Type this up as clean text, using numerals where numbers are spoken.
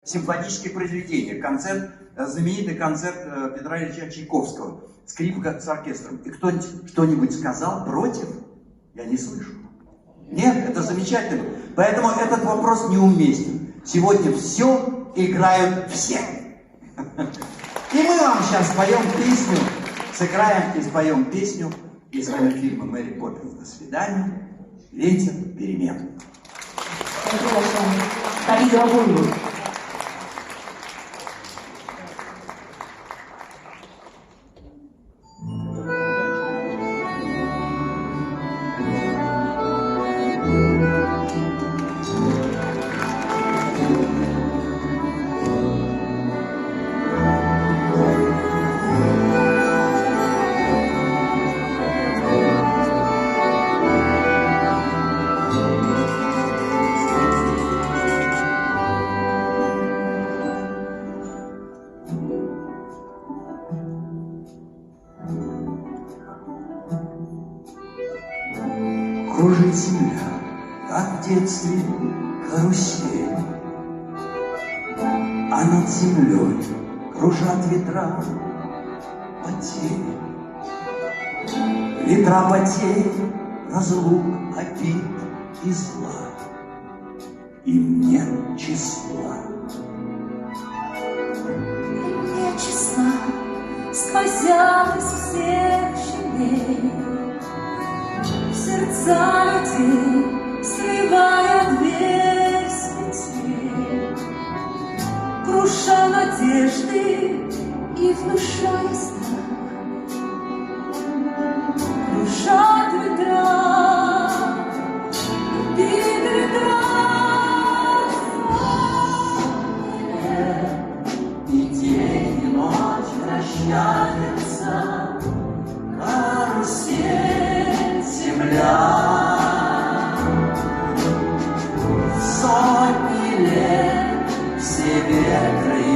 Симфонические произведения, концерт, знаменитый концерт Петра Ильича Чайковского, скрипка с оркестром. И кто-нибудь что-нибудь сказал против? Я не слышу. Нет, это замечательно. Поэтому этот вопрос неуместен. Сегодня все играют все. И мы вам сейчас споем песню, сыграем и споем песню из кинофильма «Мэри Поппинс. До свидания. Ветер перемен». Кружит земля, как в детстве карусель, а над землей кружат ветра потерь. Ветра потерь, разлук, обид и зла, им нет числа. Им нет числа, сквозят из всех щелей сердца людей, срывая дверь светей, круша надежды и внушая страх. Кружат ветра, бит ветра, И день, и ночь вращается карусель земля. Сотни лет все ветры